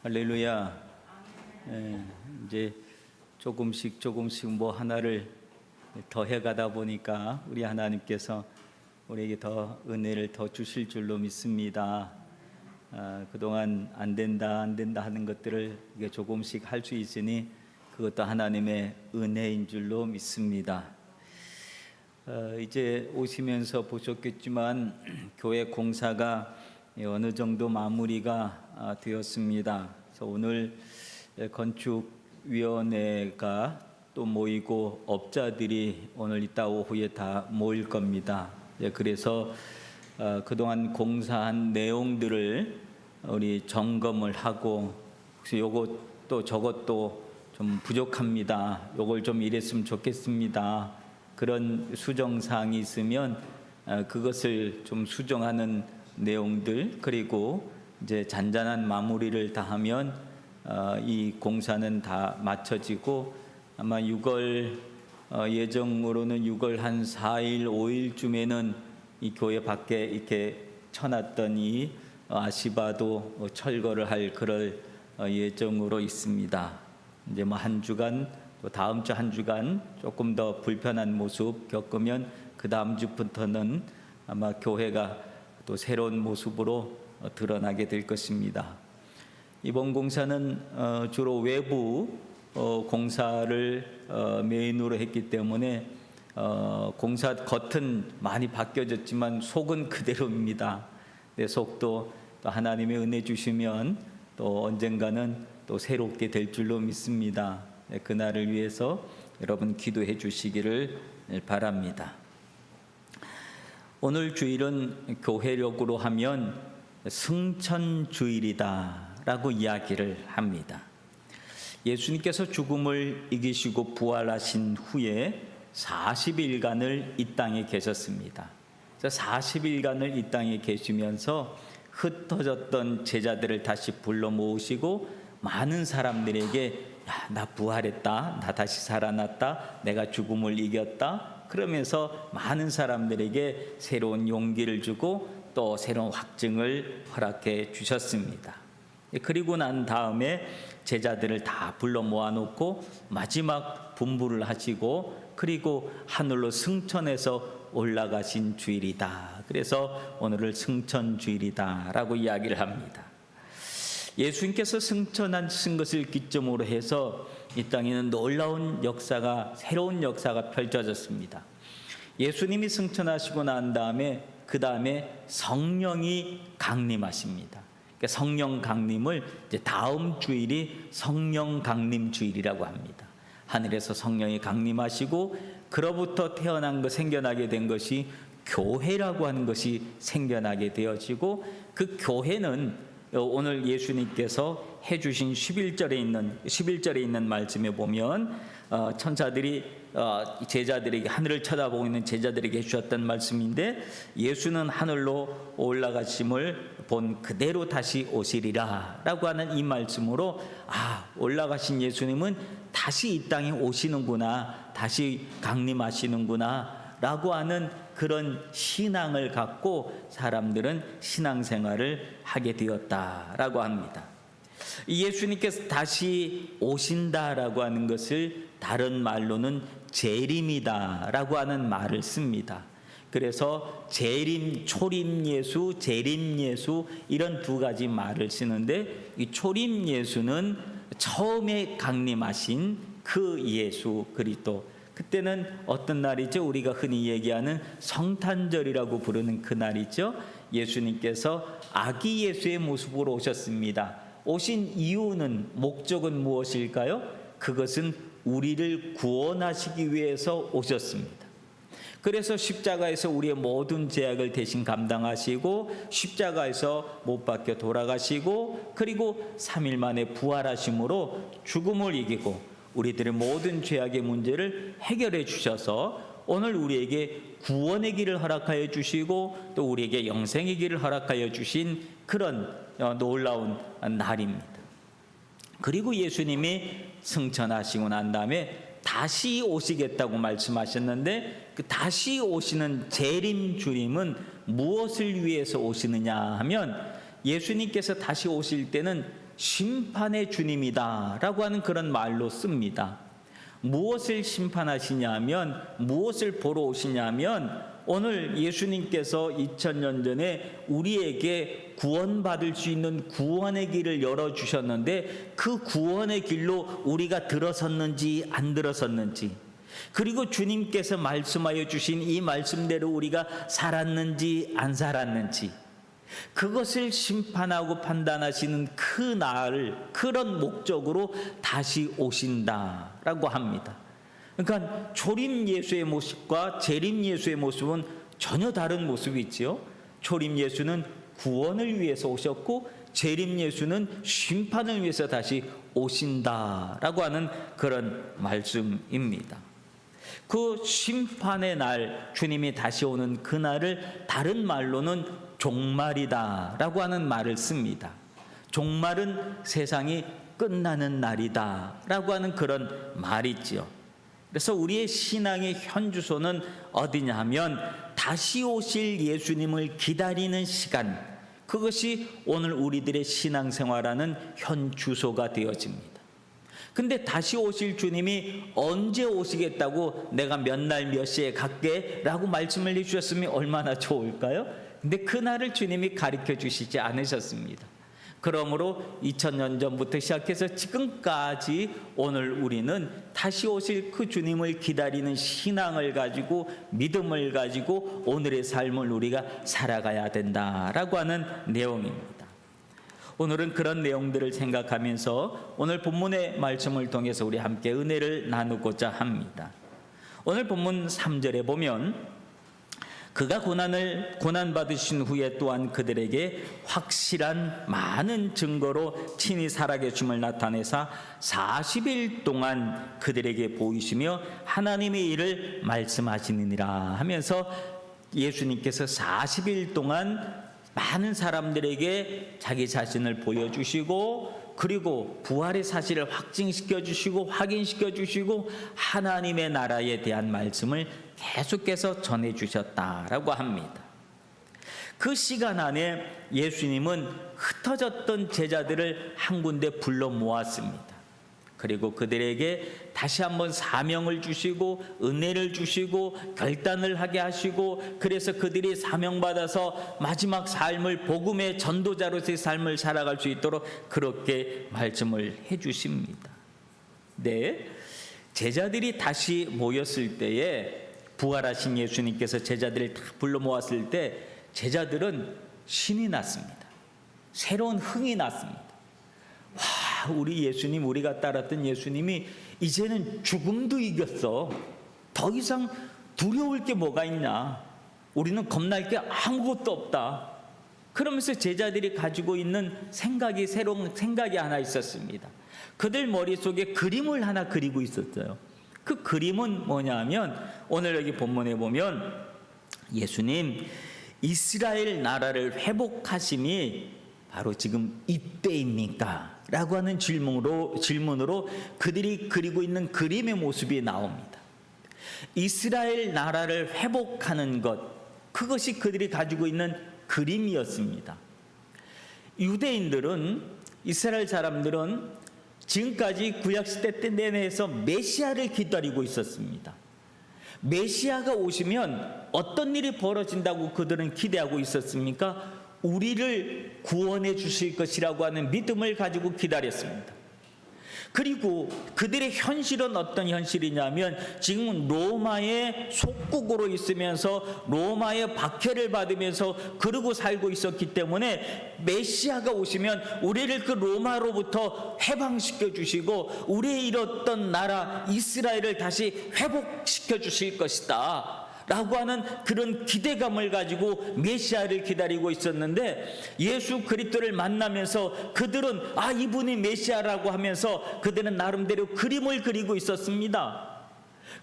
할렐루야. 이제 조금씩 뭐 하나를 더 해가다 보니까 우리 하나님께서 우리에게 더 은혜를 더 주실 줄로 믿습니다. 그동안 안 된다 하는 것들을 이게 조금씩 할 수 있으니 그것도 하나님의 은혜인 줄로 믿습니다. 이제 오시면서 보셨겠지만 교회 공사가 어느 정도 마무리가 되었습니다. 그래서 오늘 건축위원회가 또 모이고 업자들이 오늘 이따 오후에 다 모일 겁니다. 그래서 그동안 공사한 내용들을 우리 점검을 하고 혹시 요것도 저것도 좀 부족합니다. 요걸 좀 이랬으면 좋겠습니다. 그런 수정사항이 있으면 그것을 좀 수정하는 내용들, 그리고 이제 잔잔한 마무리를 다 하면 이 공사는 다 마쳐지고 아마 6월 예정으로는 6월 한 4일 5일쯤에는 이 교회 밖에 이렇게 쳐놨던 이 아시바도 철거를 할 그럴 예정으로 있습니다. 이제 뭐 한 주간, 또 다음 주 한 주간 조금 더 불편한 모습 겪으면 그 다음 주부터는 아마 교회가 또 새로운 모습으로 드러나게 될 것입니다. 이번 공사는 주로 외부 공사를 메인으로 했기 때문에 공사 겉은 많이 바뀌어졌지만 속은 그대로입니다. 내 속도 또 하나님의 은혜 주시면 또 언젠가는 또 새롭게 될 줄로 믿습니다. 그날을 위해서 여러분 기도해 주시기를 바랍니다. 오늘 주일은 교회력으로 하면 승천주일이다 라고 이야기를 합니다. 예수님께서 죽음을 이기시고 부활하신 후에 40일간을 이 땅에 계셨습니다. 40일간을 이 땅에 계시면서 흩어졌던 제자들을 다시 불러 모으시고 많은 사람들에게 나 부활했다, 나 다시 살아났다, 내가 죽음을 이겼다, 그러면서 많은 사람들에게 새로운 용기를 주고 또 새로운 확증을 허락해 주셨습니다. 그리고 난 다음에 제자들을 다 불러 모아놓고 마지막 분부를 하시고 그리고 하늘로 승천해서 올라가신 주일이다. 그래서 오늘을 승천주일이다 라고 이야기를 합니다. 예수님께서 승천하신 것을 기점으로 해서 이 땅에는 놀라운 역사가, 새로운 역사가 펼쳐졌습니다. 예수님이 승천하시고 난 다음에 그 다음에 성령이 강림하십니다. 그러니까 성령 강림을 이제 다음 주일이 성령 강림 주일이라고 합니다. 하늘에서 성령이 강림하시고 그로부터 태어난 것, 생겨나게 된 것이 교회라고 하는 것이 생겨나게 되어지고 그 교회는 오늘 예수님께서 해주신 11절에 있는 말씀에 보면 천사들이 제자들에게, 하늘을 쳐다보고 있는 제자들에게 해주셨던 말씀인데, 예수는 하늘로 올라가심을 본 그대로 다시 오시리라 라고 하는 이 말씀으로 올라가신 예수님은 다시 이 땅에 오시는구나, 다시 강림하시는구나 라고 하는 그런 신앙을 갖고 사람들은 신앙생활을 하게 되었다라고 합니다. 예수님께서 다시 오신다라고 하는 것을 다른 말로는 재림이다라고 하는 말을 씁니다. 그래서 재림, 초림 예수, 재림 예수 이런 두 가지 말을 쓰는데, 이 초림 예수는 처음에 강림하신 그 예수 그리스도, 그때는 어떤 날이죠? 우리가 흔히 얘기하는 성탄절이라고 부르는 그 날이죠. 예수님께서 아기 예수의 모습으로 오셨습니다. 오신 이유는, 목적은 무엇일까요? 그것은 우리를 구원하시기 위해서 오셨습니다. 그래서 십자가에서 우리의 모든 죄악을 대신 감당하시고 십자가에서 못 박혀 돌아가시고 그리고 3일 만에 부활하심으로 죽음을 이기고 우리들의 모든 죄악의 문제를 해결해 주셔서 오늘 우리에게 구원의 길을 허락하여 주시고 또 우리에게 영생의 길을 허락하여 주신 그런 놀라운 날입니다. 그리고 예수님이 승천하시고 난 다음에 다시 오시겠다고 말씀하셨는데, 그 다시 오시는 재림 주님은 무엇을 위해서 오시느냐 하면, 예수님께서 다시 오실 때는 심판의 주님이다라고 하는 그런 말로 씁니다. 무엇을 심판하시냐면, 무엇을 보러 오시냐면, 오늘 예수님께서 2000년 전에 우리에게 구원받을 수 있는 구원의 길을 열어주셨는데, 그 구원의 길로 우리가 들어섰는지 안 들어섰는지, 그리고 주님께서 말씀하여 주신 이 말씀대로 우리가 살았는지 안 살았는지, 그것을 심판하고 판단하시는 그런 목적으로 다시 오신다라고 합니다. 그러니까 초림 예수의 모습과 재림 예수의 모습은 전혀 다른 모습이지요. 초림 예수는 구원을 위해서 오셨고, 재림 예수는 심판을 위해서 다시 오신다라고 하는 그런 말씀입니다. 그 심판의 날, 주님이 다시 오는 그날을 다른 말로는 종말이다라고 하는 말을 씁니다. 종말은 세상이 끝나는 날이다라고 하는 그런 말이지요. 그래서 우리의 신앙의 현주소는 어디냐 하면, 다시 오실 예수님을 기다리는 시간, 그것이 오늘 우리들의 신앙생활하는 현주소가 되어집니다. 근데 다시 오실 주님이 언제 오시겠다고 내가 몇 날 몇 시에 갈게 라고 말씀을 해주셨으면 얼마나 좋을까요? 근데 그날을 주님이 가르쳐 주시지 않으셨습니다. 그러므로 2000년 전부터 시작해서 지금까지 오늘 우리는 다시 오실 그 주님을 기다리는 신앙을 가지고, 믿음을 가지고 오늘의 삶을 우리가 살아가야 된다라고 하는 내용입니다. 오늘은 그런 내용들을 생각하면서 오늘 본문의 말씀을 통해서 우리 함께 은혜를 나누고자 합니다. 오늘 본문 3절에 보면, 그가 고난받으신 후에 또한 그들에게 확실한 많은 증거로 친히 살아계심을 나타내사 40일 동안 그들에게 보이시며 하나님의 일을 말씀하시느니라 하면서, 예수님께서 40일 동안 많은 사람들에게 자기 자신을 보여주시고, 그리고 부활의 사실을 확증시켜 주시고 확인시켜 주시고 하나님의 나라에 대한 말씀을 계속해서 전해 주셨다라고 합니다. 그 시간 안에 예수님은 흩어졌던 제자들을 한 군데 불러 모았습니다. 그리고 그들에게 다시 한번 사명을 주시고 은혜를 주시고 결단을 하게 하시고, 그래서 그들이 사명받아서 마지막 삶을 복음의 전도자로서의 삶을 살아갈 수 있도록 그렇게 말씀을 해 주십니다. 네, 제자들이 다시 모였을 때에, 부활하신 예수님께서 제자들을 다 불러 모았을 때 제자들은 신이 났습니다. 새로운 흥이 났습니다. 와, 우리 예수님, 우리가 따랐던 예수님이 이제는 죽음도 이겼어. 더 이상 두려울 게 뭐가 있냐. 우리는 겁날 게 아무것도 없다. 그러면서 제자들이 가지고 있는 생각이, 새로운 생각이 하나 있었습니다. 그들 머릿속에 그림을 하나 그리고 있었어요. 그 그림은 뭐냐면, 오늘 여기 본문에 보면 예수님 이스라엘 나라를 회복하심이 바로 지금 이때입니까? 라고 하는 질문으로 그들이 그리고 있는 그림의 모습이 나옵니다. 이스라엘 나라를 회복하는 것, 그것이 그들이 가지고 있는 그림이었습니다. 유대인들은, 이스라엘 사람들은 지금까지 구약시대 때 내내에서 메시아를 기다리고 있었습니다. 메시아가 오시면 어떤 일이 벌어진다고 그들은 기대하고 있었습니까? 우리를 구원해 주실 것이라고 하는 믿음을 가지고 기다렸습니다. 그리고 그들의 현실은 어떤 현실이냐면, 지금은 로마의 속국으로 있으면서 로마의 박해를 받으면서 그러고 살고 있었기 때문에, 메시아가 오시면 우리를 그 로마로부터 해방시켜 주시고 우리의 잃었던 나라 이스라엘을 다시 회복시켜 주실 것이다 라고 하는 그런 기대감을 가지고 메시아를 기다리고 있었는데, 예수 그리스도를 만나면서 그들은 이분이 메시아라고 하면서 그들은 나름대로 그림을 그리고 있었습니다.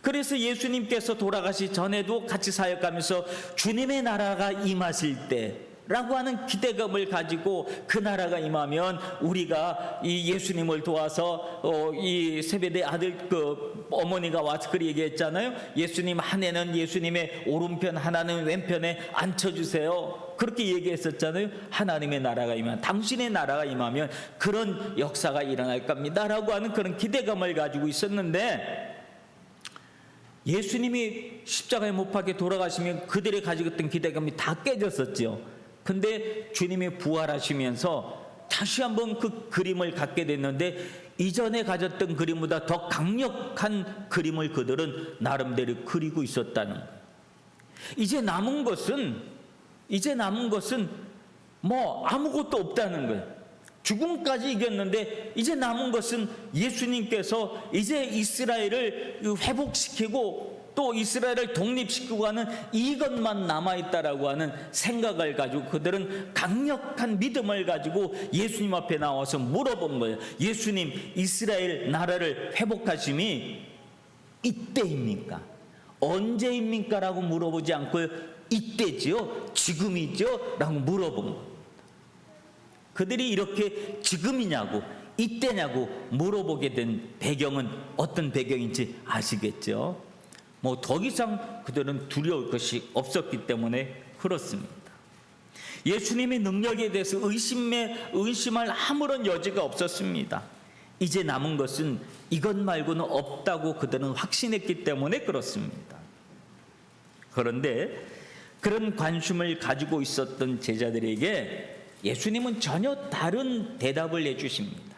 그래서 예수님께서 돌아가시 전에도 같이 사역하면서 주님의 나라가 임하실 때, 라고 하는 기대감을 가지고 그 나라가 임하면 우리가 이 예수님을 도와서 이 세베대 아들 그 어머니가 와서 그리 얘기했잖아요. 예수님 하나는 예수님의 오른편 하나는 왼편에 앉혀주세요. 그렇게 얘기했었잖아요. 하나님의 나라가 임하면, 당신의 나라가 임하면 그런 역사가 일어날 겁니다 라고 하는 그런 기대감을 가지고 있었는데, 예수님이 십자가에 못 박혀 돌아가시면 그들이 가지고 있던 기대감이 다 깨졌었죠. 근데 주님이 부활하시면서 다시 한번 그 그림을 갖게 됐는데, 이전에 가졌던 그림보다 더 강력한 그림을 그들은 나름대로 그리고 있었다는 거예요. 이제 남은 것은 뭐 아무것도 없다는 거예요. 죽음까지 이겼는데 이제 남은 것은 예수님께서 이제 이스라엘을 회복시키고 또 이스라엘을 독립시키고 하는 이것만 남아있다라고 하는 생각을 가지고 그들은 강력한 믿음을 가지고 예수님 앞에 나와서 물어본 거예요. 예수님, 이스라엘 나라를 회복하심이 이때입니까? 언제입니까? 라고 물어보지 않고 이때지요? 지금이죠? 라고 물어본 거예요. 그들이 이렇게 지금이냐고 이때냐고 물어보게 된 배경은 어떤 배경인지 아시겠죠? 뭐 더 이상 그들은 두려울 것이 없었기 때문에 그렇습니다. 예수님의 능력에 대해서 의심할 아무런 여지가 없었습니다. 이제 남은 것은 이것 말고는 없다고 그들은 확신했기 때문에 그렇습니다. 그런데 그런 관심을 가지고 있었던 제자들에게 예수님은 전혀 다른 대답을 해주십니다.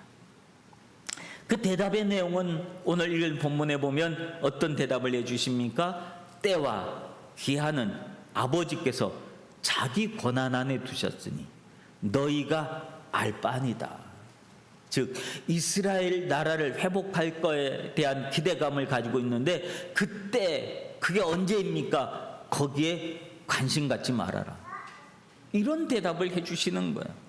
그 대답의 내용은 오늘 읽은 본문에 보면 어떤 대답을 해주십니까? 때와 기한은 아버지께서 자기 권한 안에 두셨으니 너희가 알 바니라. 즉 이스라엘 나라를 회복할 거에 대한 기대감을 가지고 있는데, 그때 그게 언제입니까? 거기에 관심 갖지 말아라. 이런 대답을 해주시는 거예요.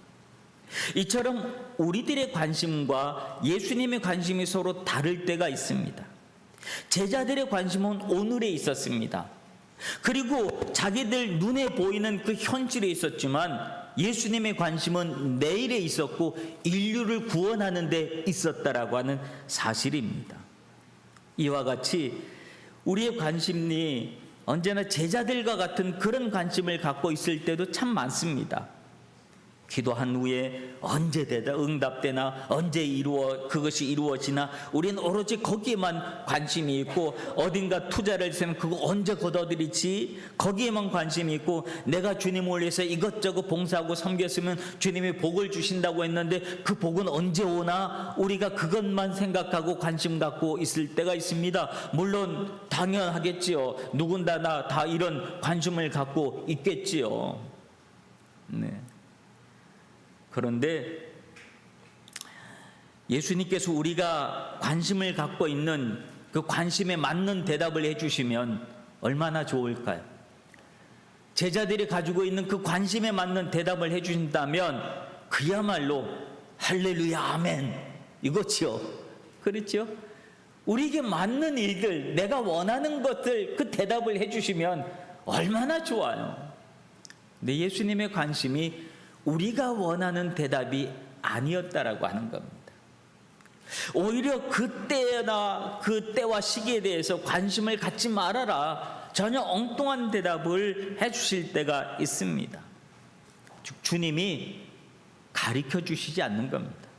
이처럼 우리들의 관심과 예수님의 관심이 서로 다를 때가 있습니다. 제자들의 관심은 오늘에 있었습니다. 그리고 자기들 눈에 보이는 그 현실에 있었지만, 예수님의 관심은 내일에 있었고 인류를 구원하는 데 있었다라고 하는 사실입니다. 이와 같이 우리의 관심이 언제나 제자들과 같은 그런 관심을 갖고 있을 때도 참 많습니다. 기도한 후에 언제 응답되나, 언제 그것이 이루어지나, 우리는 오로지 거기에만 관심이 있고, 어딘가 투자를 해서는 그거 언제 걷어들이지, 거기에만 관심이 있고, 내가 주님을 위해서 이것저것 봉사하고 섬겼으면 주님이 복을 주신다고 했는데 그 복은 언제 오나, 우리가 그것만 생각하고 관심 갖고 있을 때가 있습니다. 물론 당연하겠지요. 누군가나 다 이런 관심을 갖고 있겠지요. 네. 그런데 예수님께서 우리가 관심을 갖고 있는 그 관심에 맞는 대답을 해주시면 얼마나 좋을까요? 제자들이 가지고 있는 그 관심에 맞는 대답을 해주신다면 그야말로 할렐루야 아멘 이거죠. 그렇죠? 우리에게 맞는 일들, 내가 원하는 것들, 그 대답을 해주시면 얼마나 좋아요. 근데 예수님의 관심이 우리가 원하는 대답이 아니었다라고 하는 겁니다. 오히려 그때와 시기에 대해서 관심을 갖지 말아라, 전혀 엉뚱한 대답을 해주실 때가 있습니다. 주님이 가르쳐 주시지 않는 겁니다.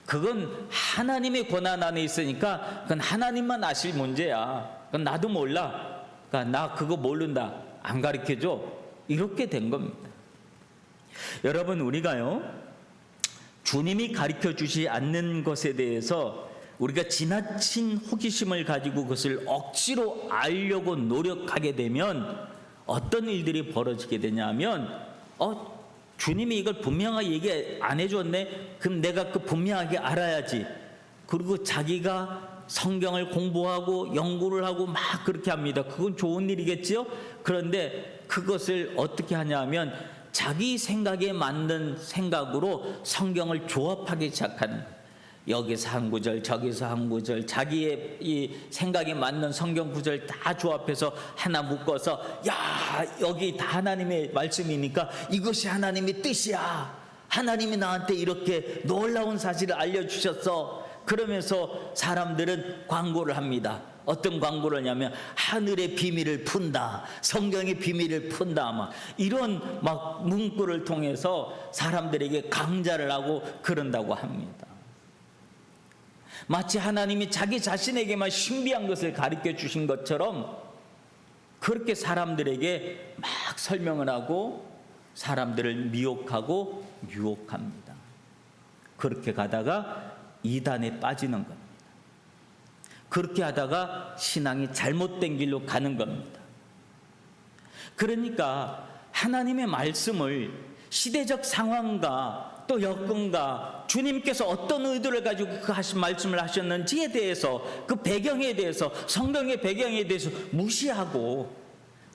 그건 하나님의 권한 안에 있으니까 그건 하나님만 아실 문제야. 그건 나도 몰라. 그러니까 나 그거 모른다. 안 가르쳐줘. 이렇게 된 겁니다. 여러분, 우리가요, 주님이 가르쳐 주지 않는 것에 대해서 우리가 지나친 호기심을 가지고 그것을 억지로 알려고 노력하게 되면 어떤 일들이 벌어지게 되냐면, 주님이 이걸 분명하게 얘기 안 해줬네? 그럼 내가 그 분명하게 알아야지. 그리고 자기가 성경을 공부하고 연구를 하고 막 그렇게 합니다. 그건 좋은 일이겠지요? 그런데 그것을 어떻게 하냐면 자기 생각에 맞는 생각으로 성경을 조합하기 시작하는, 여기서 한 구절 저기서 한 구절 자기의 이 생각에 맞는 성경 구절 다 조합해서 하나 묶어서 야 여기 다 하나님의 말씀이니까 이것이 하나님의 뜻이야, 하나님이 나한테 이렇게 놀라운 사실을 알려주셨어. 그러면서 사람들은 광고를 합니다. 어떤 광고를 하냐면 하늘의 비밀을 푼다, 성경의 비밀을 푼다, 막 이런 막 문구를 통해서 사람들에게 강좌를 하고 그런다고 합니다. 마치 하나님이 자기 자신에게만 신비한 것을 가르쳐 주신 것처럼 그렇게 사람들에게 막 설명을 하고 사람들을 미혹하고 유혹합니다. 그렇게 가다가 이단에 빠지는 겁니다. 그렇게 하다가 신앙이 잘못된 길로 가는 겁니다. 그러니까 하나님의 말씀을 시대적 상황과 또 여건과 주님께서 어떤 의도를 가지고 그 하신 말씀을 하셨는지에 대해서, 그 배경에 대해서, 성경의 배경에 대해서 무시하고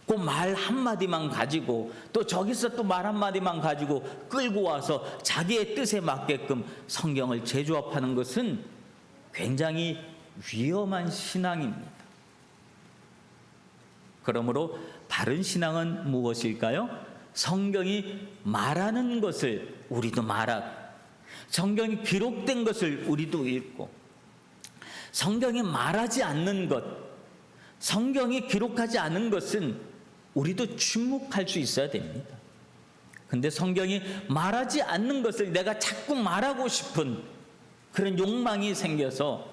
그 말 한마디만 가지고 또 저기서 또 말 한마디만 가지고 끌고 와서 자기의 뜻에 맞게끔 성경을 재조합하는 것은 굉장히 위험한 신앙입니다. 그러므로 바른 신앙은 무엇일까요? 성경이 말하는 것을 우리도 말하고, 성경이 기록된 것을 우리도 읽고, 성경이 말하지 않는 것, 성경이 기록하지 않은 것은 우리도 침묵할 수 있어야 됩니다. 근데 성경이 말하지 않는 것을 내가 자꾸 말하고 싶은 그런 욕망이 생겨서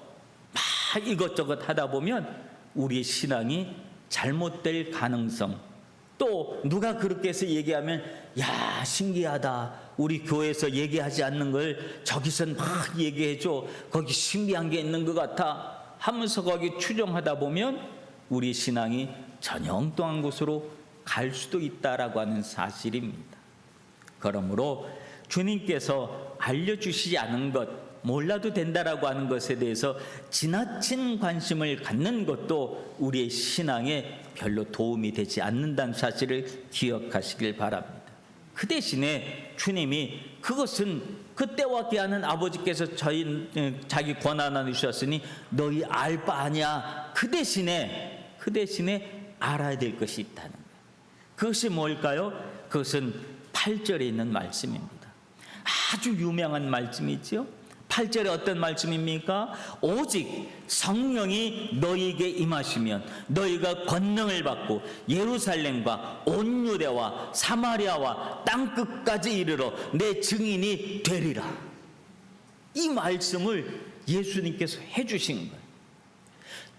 막 이것저것 하다 보면 우리의 신앙이 잘못될 가능성, 또 누가 그렇게 해서 얘기하면 야 신기하다, 우리 교회에서 얘기하지 않는 걸 저기선 막 얘기해줘, 거기 신비한 게 있는 것 같아 하면서 거기 추정하다 보면 우리 신앙이 전혀 엉뚱한 곳으로 갈 수도 있다라고 하는 사실입니다. 그러므로 주님께서 알려주시지 않은 것, 몰라도 된다라고 하는 것에 대해서 지나친 관심을 갖는 것도 우리의 신앙에 별로 도움이 되지 않는다는 사실을 기억하시길 바랍니다. 그 대신에 주님이 그것은 그때와 기하는 아버지께서 자기 권한 안에 주셨으니 너희 알 바 아니야. 그 대신에 알아야 될 것이 있다는 거예요. 그것이 뭘까요? 그것은 8절에 있는 말씀입니다. 아주 유명한 말씀이죠. 8절에 어떤 말씀입니까? 오직 성령이 너희에게 임하시면 너희가 권능을 받고 예루살렘과 온 유대와 사마리아와 땅끝까지 이르러 내 증인이 되리라. 이 말씀을 예수님께서 해주신 거예요.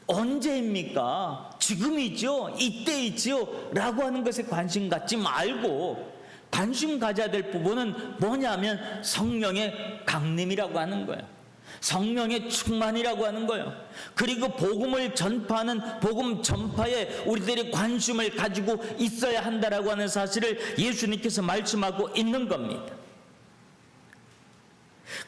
언제입니까? 지금이죠? 이때이죠? 라고 하는 것에 관심 갖지 말고 관심 가져야 될 부분은 뭐냐면 성령의 강림이라고 하는 거예요. 성령의 충만이라고 하는 거예요. 그리고 복음을 전파하는 복음 전파에 우리들이 관심을 가지고 있어야 한다라고 하는 사실을 예수님께서 말씀하고 있는 겁니다.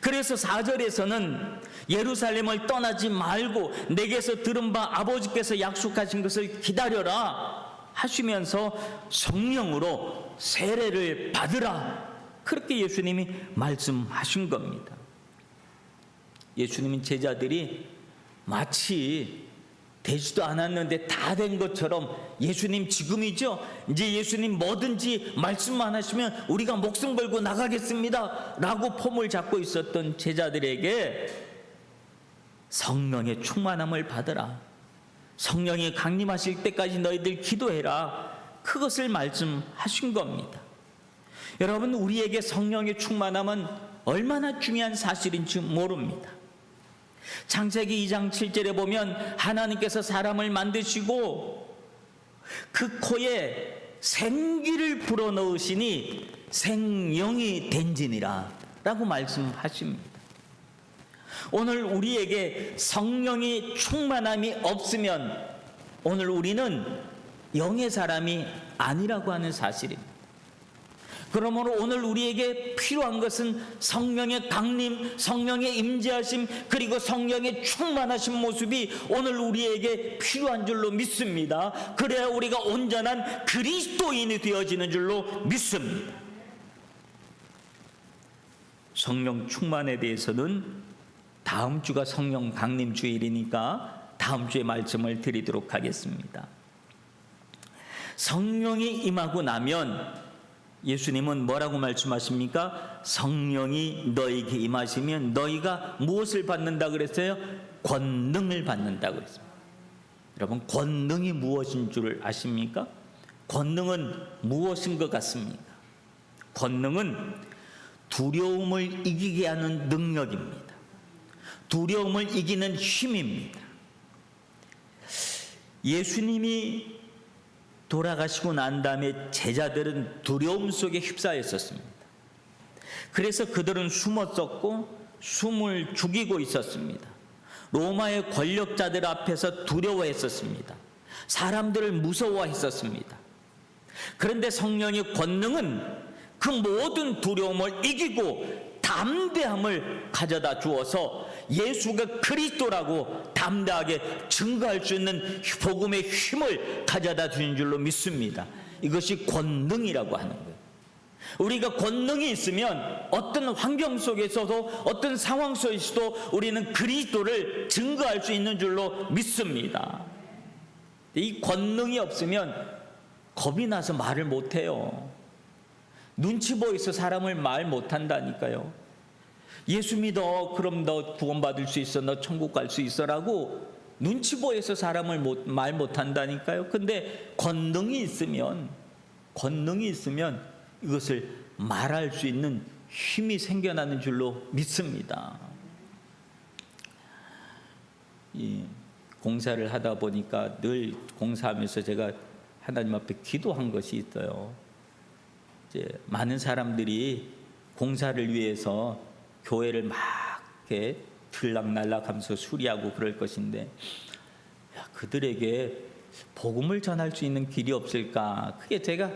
그래서 4절에서는 예루살렘을 떠나지 말고 내게서 들은 바 아버지께서 약속하신 것을 기다려라 하시면서 성령으로 세례를 받으라, 그렇게 예수님이 말씀하신 겁니다. 예수님은 제자들이 마치 되지도 않았는데 다 된 것처럼 예수님 지금이죠? 이제 예수님 뭐든지 말씀만 하시면 우리가 목숨 걸고 나가겠습니다 라고 폼을 잡고 있었던 제자들에게 성령의 충만함을 받으라, 성령이 강림하실 때까지 너희들 기도해라, 그것을 말씀하신 겁니다. 여러분, 우리에게 성령의 충만함은 얼마나 중요한 사실인지 모릅니다. 창세기 2장 7절에 보면 하나님께서 사람을 만드시고 그 코에 생기를 불어넣으시니 생명이 된지니라 라고 말씀하십니다. 오늘 우리에게 성령의 충만함이 없으면 오늘 우리는 영의 사람이 아니라고 하는 사실입니다. 그러므로 오늘 우리에게 필요한 것은 성령의 강림, 성령의 임재하심, 그리고 성령의 충만하신 모습이 오늘 우리에게 필요한 줄로 믿습니다. 그래야 우리가 온전한 그리스도인이 되어지는 줄로 믿습니다. 성령 충만에 대해서는 다음 주가 성령 강림 주일이니까 다음 주에 말씀을 드리도록 하겠습니다. 성령이 임하고 나면 예수님은 뭐라고 말씀하십니까? 성령이 너희에게 임하시면 너희가 무엇을 받는다 그랬어요? 권능을 받는다 그랬습니다. 여러분, 권능이 무엇인 줄 아십니까? 권능은 무엇인 것 같습니까? 권능은 두려움을 이기게 하는 능력입니다. 두려움을 이기는 힘입니다. 예수님이 돌아가시고 난 다음에 제자들은 두려움 속에 휩싸여 있었습니다. 그래서 그들은 숨었었고 숨을 죽이고 있었습니다. 로마의 권력자들 앞에서 두려워했었습니다. 사람들을 무서워했었습니다. 그런데 성령의 권능은 그 모든 두려움을 이기고 담대함을 가져다 주어서 예수가 그리스도라고 담대하게 증거할 수 있는 복음의 힘을 가져다 주는 줄로 믿습니다. 이것이 권능이라고 하는 거예요. 우리가 권능이 있으면 어떤 환경 속에서도 어떤 상황 속에서도 우리는 그리스도를 증거할 수 있는 줄로 믿습니다. 이 권능이 없으면 겁이 나서 말을 못해요. 눈치 보여서 사람을 말 못한다니까요. 예수 믿어, 그럼 너 구원받을 수 있어, 너 천국 갈 수 있어라고 눈치 보여서 사람을 말 못한다니까요. 근데 권능이 있으면 이것을 말할 수 있는 힘이 생겨나는 줄로 믿습니다. 이 공사를 하다 보니까 늘 공사하면서 제가 하나님 앞에 기도한 것이 있어요. 이제 많은 사람들이 공사를 위해서 교회를 막 이렇게 들락날락하면서 수리하고 그럴 것인데, 그들에게 복음을 전할 수 있는 길이 없을까? 그게 제가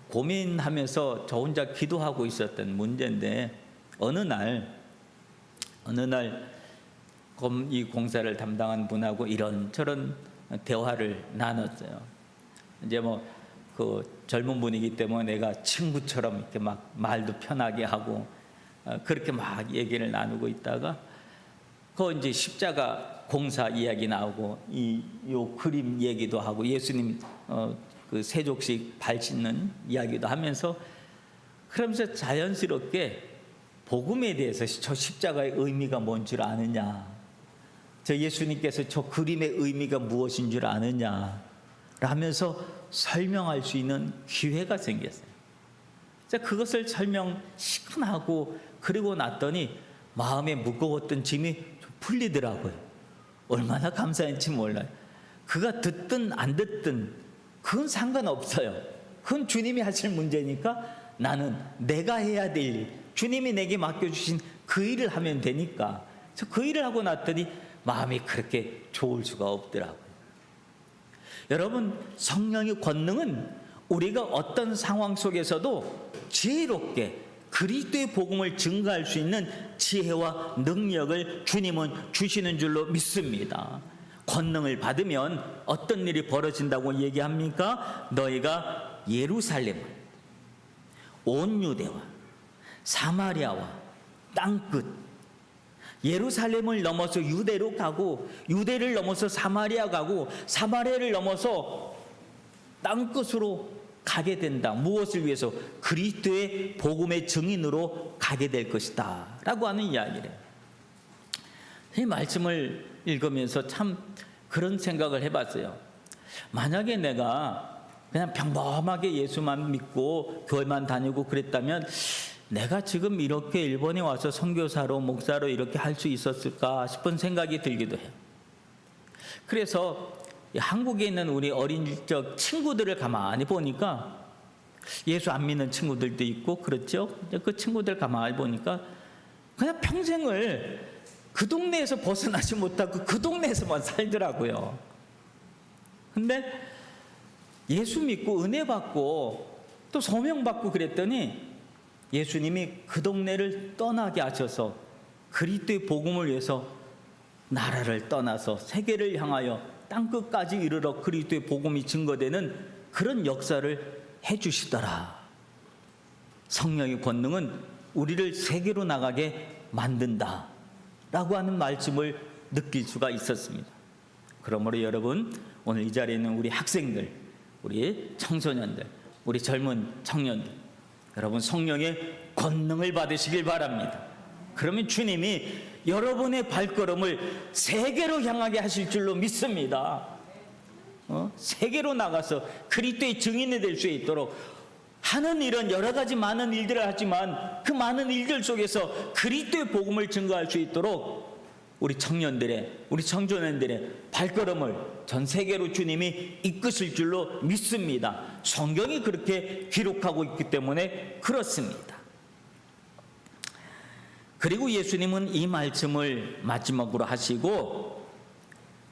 고민하면서 저 혼자 기도하고 있었던 문제인데, 어느 날 이 공사를 담당한 분하고 이런저런 대화를 나눴어요. 이제 그 젊은 분이기 때문에 내가 친구처럼 이렇게 막 말도 편하게 하고 그렇게 막 얘기를 나누고 있다가 이제 십자가 공사 이야기 나오고 요 그림 얘기도 하고 예수님 그 세족식 발 씻는 이야기도 하면서, 그러면서 자연스럽게 복음에 대해서 저 십자가의 의미가 뭔 줄 아느냐, 저 예수님께서 저 그림의 의미가 무엇인 줄 아느냐 라면서 설명할 수 있는 기회가 생겼어요. 그것을 설명시큰하고 그리고 났더니 마음에 무거웠던 짐이 좀 풀리더라고요. 얼마나 감사했지 몰라요. 그가 듣든 안 듣든 그건 상관없어요. 그건 주님이 하실 문제니까 나는 내가 해야 될 일, 주님이 내게 맡겨주신 그 일을 하면 되니까. 그 일을 하고 났더니 마음이 그렇게 좋을 수가 없더라고요. 여러분, 성령의 권능은 우리가 어떤 상황 속에서도 지혜롭게 그리스도의 복음을 증거할 수 있는 지혜와 능력을 주님은 주시는 줄로 믿습니다. 권능을 받으면 어떤 일이 벌어진다고 얘기합니까? 너희가 예루살렘, 온 유대와 사마리아와 땅끝, 예루살렘을 넘어서 유대로 가고 유대를 넘어서 사마리아 가고 사마리아를 넘어서 땅끝으로 가게 된다. 무엇을 위해서? 그리스도의 복음의 증인으로 가게 될 것이다 라고 하는 이야기를. 이 말씀을 읽으면서 참 그런 생각을 해봤어요. 만약에 내가 그냥 평범하게 예수만 믿고 교회만 다니고 그랬다면 내가 지금 이렇게 일본에 와서 선교사로 목사로 이렇게 할 수 있었을까 싶은 생각이 들기도 해요. 그래서 한국에 있는 우리 어린 적 친구들을 가만히 보니까 예수 안 믿는 친구들도 있고 그렇죠. 그 친구들 가만히 보니까 그냥 평생을 그 동네에서 벗어나지 못하고 그 동네에서만 살더라고요. 근데 예수 믿고 은혜 받고 또 소명 받고 그랬더니 예수님이 그 동네를 떠나게 하셔서 그리스도의 복음을 위해서 나라를 떠나서 세계를 향하여 땅끝까지 이르러 그리스도의 복음이 증거되는 그런 역사를 해주시더라. 성령의 권능은 우리를 세계로 나가게 만든다. 라고 하는 말씀을 느낄 수가 있었습니다. 그러므로 여러분, 오늘 이 자리에 있는 우리 학생들, 우리 청소년들, 우리 젊은 청년들, 여러분 성령의 권능을 받으시길 바랍니다. 그러면 주님이 여러분의 발걸음을 세계로 향하게 하실 줄로 믿습니다. 세계로 나가서 그리스도의 증인이 될 수 있도록 하는 일은 여러 가지 많은 일들을 하지만 그 많은 일들 속에서 그리스도의 복음을 증거할 수 있도록 우리 청년들의, 우리 청소년들의 발걸음을 전 세계로 주님이 이끄실 줄로 믿습니다. 성경이 그렇게 기록하고 있기 때문에 그렇습니다. 그리고 예수님은 이 말씀을 마지막으로 하시고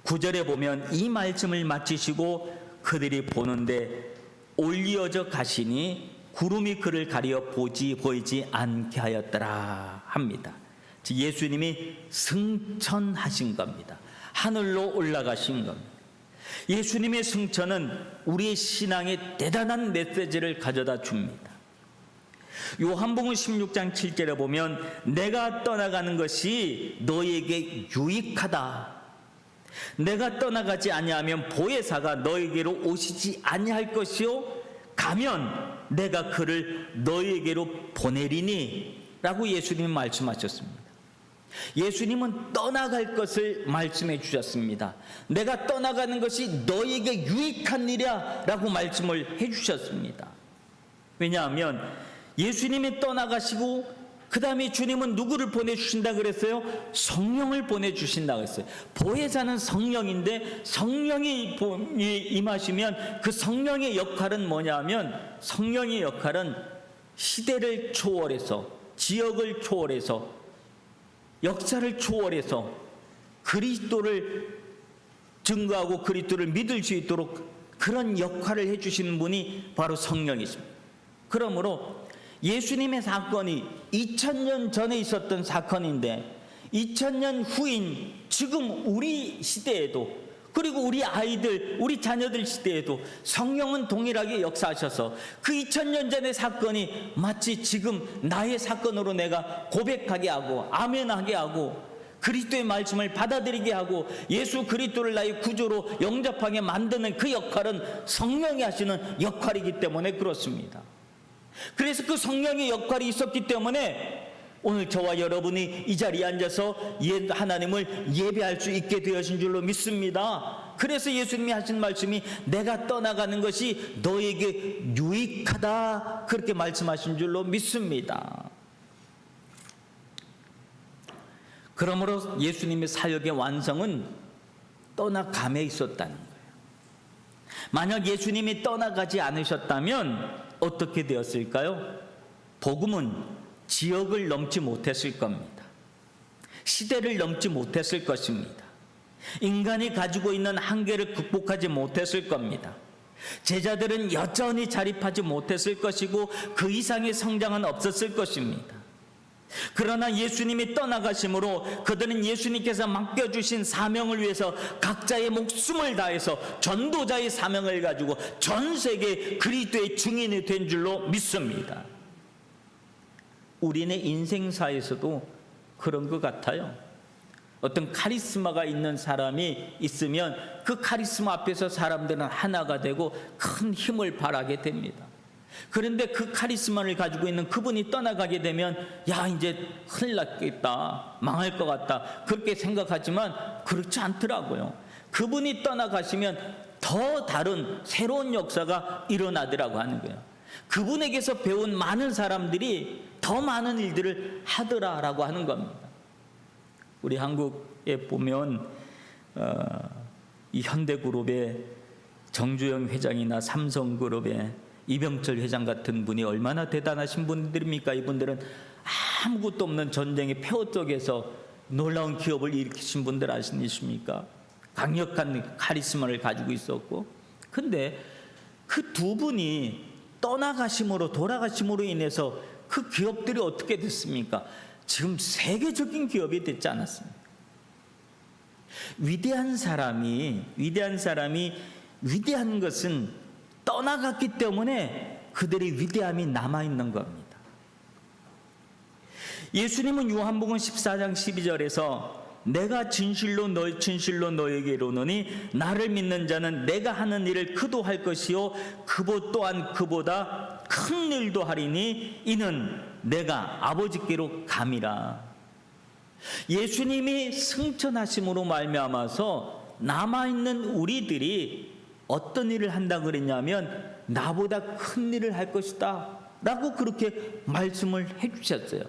9절에 보면 이 말씀을 마치시고 그들이 보는데 올리어져 가시니 구름이 그를 가려 보이지 않게 하였더라 합니다. 즉 예수님이 승천하신 겁니다. 하늘로 올라가신 겁니다. 예수님의 승천은 우리의 신앙에 대단한 메시지를 가져다 줍니다. 요한복음 16장 7절에 보면 내가 떠나가는 것이 너에게 유익하다. 내가 떠나가지 아니하면 보혜사가 너에게로 오시지 아니할 것이요 가면 내가 그를 너에게로 보내리니 라고 예수님이 말씀하셨습니다. 예수님은 떠나갈 것을 말씀해 주셨습니다. 내가 떠나가는 것이 너에게 유익한 일이야 라고 말씀을 해 주셨습니다. 왜냐하면 예수님이 떠나가시고 그 다음에 주님은 누구를 보내주신다 그랬어요? 성령을 보내주신다 그랬어요. 보혜사는 성령인데 성령이 임하시면 그 성령의 역할은 뭐냐면 성령의 역할은 시대를 초월해서 지역을 초월해서 역사를 초월해서 그리스도를 증거하고 그리스도를 믿을 수 있도록 그런 역할을 해주시는 분이 바로 성령이십니다. 그러므로 예수님의 사건이 2000년 전에 있었던 사건인데 2000년 후인 지금 우리 시대에도 그리고 우리 아이들, 우리 자녀들 시대에도 성령은 동일하게 역사하셔서 그 2000년 전의 사건이 마치 지금 나의 사건으로 내가 고백하게 하고 아멘하게 하고 그리스도의 말씀을 받아들이게 하고 예수 그리스도를 나의 구주로 영접하게 만드는 그 역할은 성령이 하시는 역할이기 때문에 그렇습니다. 그래서 그 성령의 역할이 있었기 때문에 오늘 저와 여러분이 이 자리에 앉아서 하나님을 예배할 수 있게 되어진 줄로 믿습니다. 그래서 예수님이 하신 말씀이 내가 떠나가는 것이 너에게 유익하다 그렇게 말씀하신 줄로 믿습니다. 그러므로 예수님의 사역의 완성은 떠나감에 있었다는 거예요. 만약 예수님이 떠나가지 않으셨다면 어떻게 되었을까요? 복음은 지역을 넘지 못했을 겁니다. 시대를 넘지 못했을 것입니다. 인간이 가지고 있는 한계를 극복하지 못했을 겁니다. 제자들은 여전히 자립하지 못했을 것이고 그 이상의 성장은 없었을 것입니다. 그러나 예수님이 떠나가심으로 그들은 예수님께서 맡겨주신 사명을 위해서 각자의 목숨을 다해서 전도자의 사명을 가지고 전 세계 그리스도의 증인이 된 줄로 믿습니다. 우리네 인생사에서도 그런 것 같아요. 어떤 카리스마가 있는 사람이 있으면 그 카리스마 앞에서 사람들은 하나가 되고 큰 힘을 발하게 됩니다. 그런데 그 카리스마를 가지고 있는 그분이 떠나가게 되면 야 이제 큰일 났겠다, 망할 것 같다 그렇게 생각하지만 그렇지 않더라고요. 그분이 떠나가시면 더 다른 새로운 역사가 일어나더라고 하는 거예요. 그분에게서 배운 많은 사람들이 더 많은 일들을 하더라라고 하는 겁니다. 우리 한국에 보면 이 현대그룹의 정주영 회장이나 삼성그룹의 이병철 회장 같은 분이 얼마나 대단하신 분들입니까? 이분들은 아무것도 없는 전쟁의 폐허 속에서 놀라운 기업을 일으키신 분들 아시십니까? 강력한 카리스마를 가지고 있었고, 근데 그 두 분이 떠나가심으로 돌아가심으로 인해서 그 기업들이 어떻게 됐습니까? 지금 세계적인 기업이 됐지 않았습니까? 위대한 사람이 위대한 것은 떠나갔기 때문에 그들의 위대함이 남아있는 겁니다. 예수님은 요한복음 14장 12절에서 내가 진실로 너에게 이르노니 나를 믿는 자는 내가 하는 일을 그도 할 것이요 그보 또한 그보다 큰 일도 하리니 이는 내가 아버지께로 감이라. 예수님이 승천하심으로 말미암아서 남아있는 우리들이 어떤 일을 한다 그랬냐면 나보다 큰 일을 할 것이다 라고 그렇게 말씀을 해주셨어요.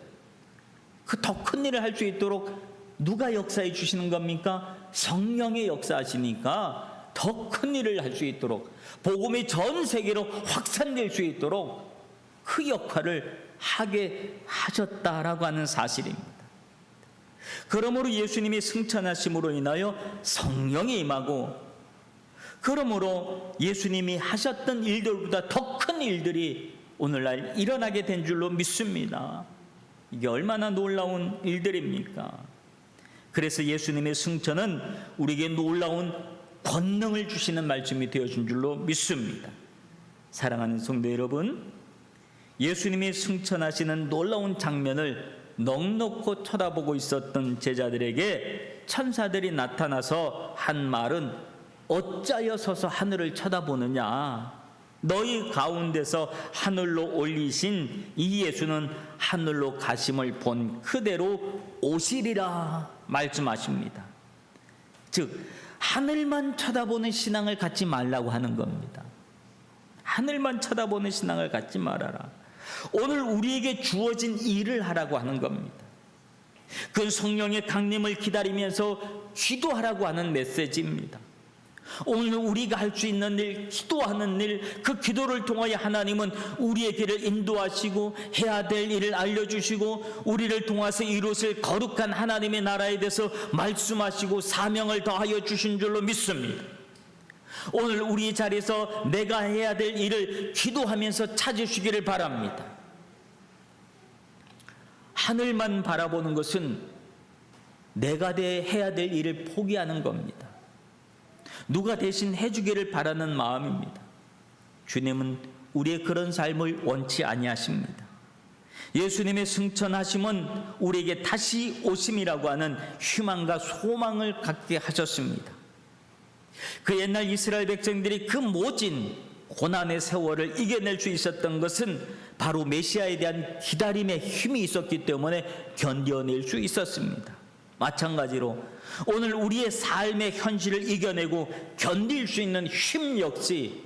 그 더 큰 일을 할 수 있도록 누가 역사해 주시는 겁니까? 성령의 역사하시니까 더 큰 일을 할 수 있도록, 복음이 전 세계로 확산될 수 있도록 그 역할을 하게 하셨다라고 하는 사실입니다. 그러므로 예수님이 승천하심으로 인하여 성령이 임하고, 그러므로 예수님이 하셨던 일들보다 더 큰 일들이 오늘날 일어나게 된 줄로 믿습니다. 이게 얼마나 놀라운 일들입니까? 그래서 예수님의 승천은 우리에게 놀라운 권능을 주시는 말씀이 되어준 줄로 믿습니다. 사랑하는 성도 여러분, 예수님이 승천하시는 놀라운 장면을 넉넉히 쳐다보고 있었던 제자들에게 천사들이 나타나서 한 말은 어찌하여 서서 하늘을 쳐다보느냐, 너희 가운데서 하늘로 올리신 이 예수는 하늘로 가심을 본 그대로 오시리라 말씀하십니다. 즉 하늘만 쳐다보는 신앙을 갖지 말라고 하는 겁니다. 하늘만 쳐다보는 신앙을 갖지 말아라. 오늘 우리에게 주어진 일을 하라고 하는 겁니다. 그 성령의 강림을 기다리면서 기도하라고 하는 메시지입니다. 오늘 우리가 할 수 있는 일, 기도하는 일, 그 기도를 통하여 하나님은 우리의 길을 인도하시고 해야 될 일을 알려주시고 우리를 통해서 이루실 거룩한 하나님의 나라에 대해서 말씀하시고 사명을 더하여 주신 줄로 믿습니다. 오늘 우리 자리에서 내가 해야 될 일을 기도하면서 찾으시기를 바랍니다. 하늘만 바라보는 것은 내가 해야 될 일을 포기하는 겁니다. 누가 대신 해주기를 바라는 마음입니다. 주님은 우리의 그런 삶을 원치 아니하십니다. 예수님의 승천하심은 우리에게 다시 오심이라고 하는 희망과 소망을 갖게 하셨습니다. 그 옛날 이스라엘 백성들이 그 모진 고난의 세월을 이겨낼 수 있었던 것은 바로 메시아에 대한 기다림의 힘이 있었기 때문에 견뎌낼 수 있었습니다. 마찬가지로 오늘 우리의 삶의 현실을 이겨내고 견딜 수 있는 힘 역시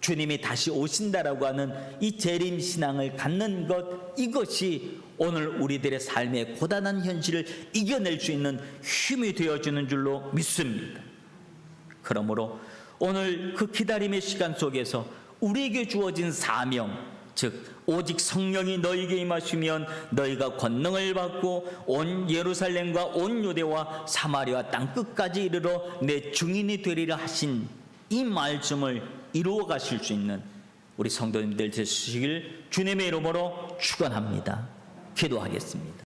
주님이 다시 오신다라고 하는 이 재림신앙을 갖는 것, 이것이 오늘 우리들의 삶의 고단한 현실을 이겨낼 수 있는 힘이 되어주는 줄로 믿습니다. 그러므로 오늘 그 기다림의 시간 속에서 우리에게 주어진 사명, 즉 오직 성령이 너희에게 임하시면 너희가 권능을 받고 온 예루살렘과 온 유대와 사마리아 땅 끝까지 이르러 내 증인이 되리라 하신 이 말씀을 이루어 가실 수 있는 우리 성도님들 되시길 주님의 이름으로 축원합니다. 기도하겠습니다.